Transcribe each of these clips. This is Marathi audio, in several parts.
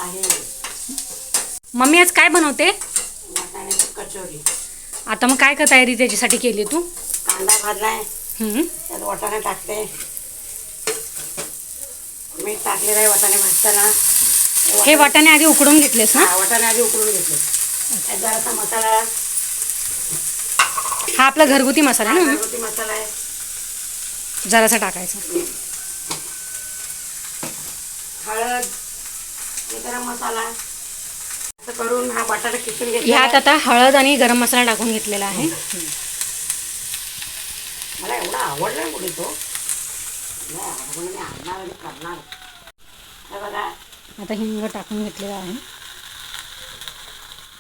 आहे. मम्मी आज काय बनवते? वाटाण्याची कचोरी. आता मग काय तयारी त्याच्यासाठी केली तू? कांदा भाजलाय, त्यात वाटाणे टाकते. मीठ टाकलेलं आहे वाटाणे भाजताना. हे वाटाणे आधी उकडून घेतलेस ना? वाटाणे आधी उकडून घेतले. त्यात जरासा मसाला, हा आपला घरगुती मसाला आहे ना? घरगुती मसाला आहे, जरासा टाकायचा. हळद, गरम मसाला असं करून हा बटाटा किसून घेतला. ह्यात आता हळद आणि गरम मसाला टाकून घेतलेला आहे. मला एवढा आवडलाय मुली तो. मी आणणार आणि करणार. हे बघा, आता हिंग टाकून घेतलेला आहे.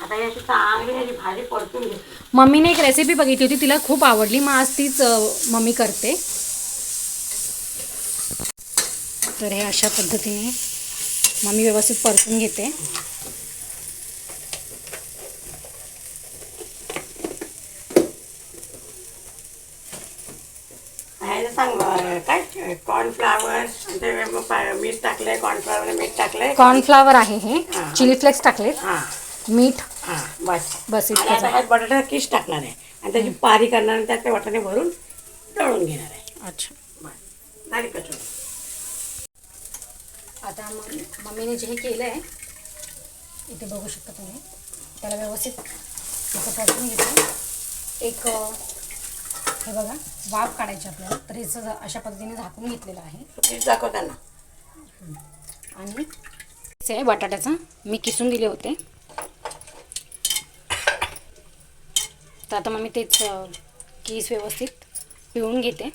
आता याची चांगली याची भाजी परतून घेतली. मम्मीने एक रेसिपी बघितली होती, तिला खूप आवडली. मग आज तीच मम्मी करते. तर हे अशा पद्धतीने मम्मी व्यवस्थित परतून घेते. सांग काय कॉर्नफ्लावर मीठ टाकलंय. कॉर्नफ्लावर मीठ टाकलंय. कॉर्नफ्लावर आहे हे. चिली फ्लेक्स टाकले, मीठ, बस आणि आता ह्यात बटाटा किस टाकणार आहे आणि त्याची पारी करणार आणि त्यात ते वाटाणे भरून तळून घेणार आहे. अच्छा, झाली कचोरी. आता मम्मीने जे हे केलं आहे इथे बघू शकता तुम्ही. त्याला व्यवस्थित असं परतून घेतो. एक हे बघा, वाफ काढायची आपल्याला. तर हे अशा पद्धतीने झाकून घेतलेलं आहे. पीस दाखव त्यांना. आणि हे बटाट्याचं मी किसून दिले होते. तर आता मग मी तेच कीस व्यवस्थित पिळून घेते.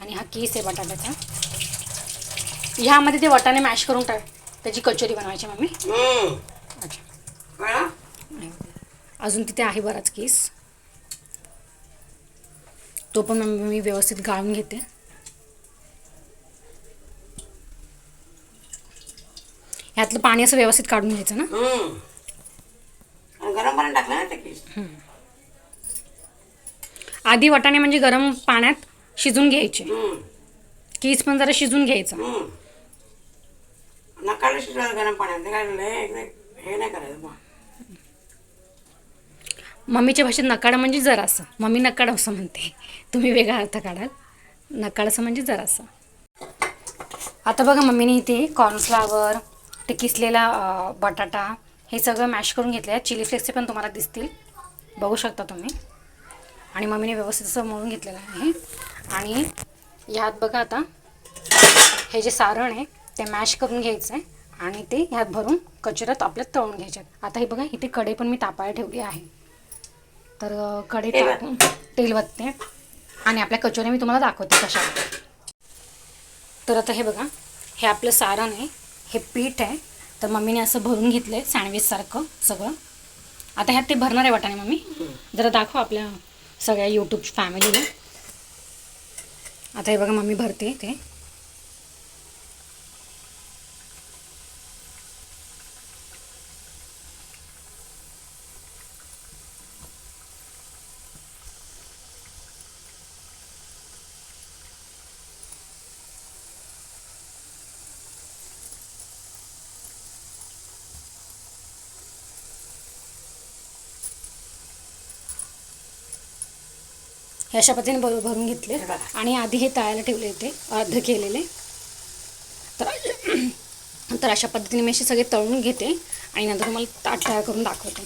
आणि हा कीस आहे बटाट्याचा. ह्यामध्ये ते वाटाणे मॅश करून त्याची कचोरी बनवायची मम्मी. अच्छा, अजून तिथे आहे बराच कीस. तो पण मी व्यवस्थित गाळून घेते. ह्यातलं पाणी असं व्यवस्थित काढून घ्यायचं ना. गरम पाणी टाकलं ना ते कीस. आधी वाटाणे म्हणजे गरम पाण्यात शिजून घ्यायचे. कीस पण जरा शिजून घ्यायचा. नकाला शिजवायला गरम पाण्यात. हे नाही करायचं. मम्मीच्या भाषेत नकाडा म्हणजे जरासं. मम्मी नकाडा असं म्हणते, तुम्ही वेगळा अर्थ काढाल. नकाडाचं म्हणजे जरासं. आता बघा मम्मीने इथे कॉर्नफ्लावर, ते किसलेला बटाटा हे सगळं मॅश करून घेतलं आहे. चिली फ्लेक्सचे पण तुम्हाला दिसतील, बघू शकता तुम्ही. आणि मम्मीने व्यवस्थित असं मळून घेतलेलं आहे. आणि ह्यात बघा आता हे जे सारण आहे ते मॅश करून घ्यायचं आहे आणि ते ह्यात भरून कचोऱ्यात आपल्यात तळून घ्यायच्यात. आता हे बघा, इथे कढई पण मी तापायला ठेवली आहे. तर कढई टाकून तेल वतते आणि आपल्या कचोऱ्या मी तुम्हाला दाखवते कशा. तर आता हे बघा, हे आपलं सारण आहे, हे पीठ आहे. तर मम्मीने असं भरून घेतलं आहे सँडविचसारखं सगळं. आता ह्यात ते भरणार आहे वाटाणे मम्मी. जरा दाखव आपल्या सगळ्या यूट्यूब फॅमिलीला. आता हे बघा मम्मी भरते ते. हे अशा पद्धतीने भरून घेतले. आणि आधी हे तळायला ठेवले होते अर्ध केलेले. तर अशा पद्धतीने मी असे सगळे तळून घेते आणि नंतर तुम्हाला ताट तयार करून दाखवते.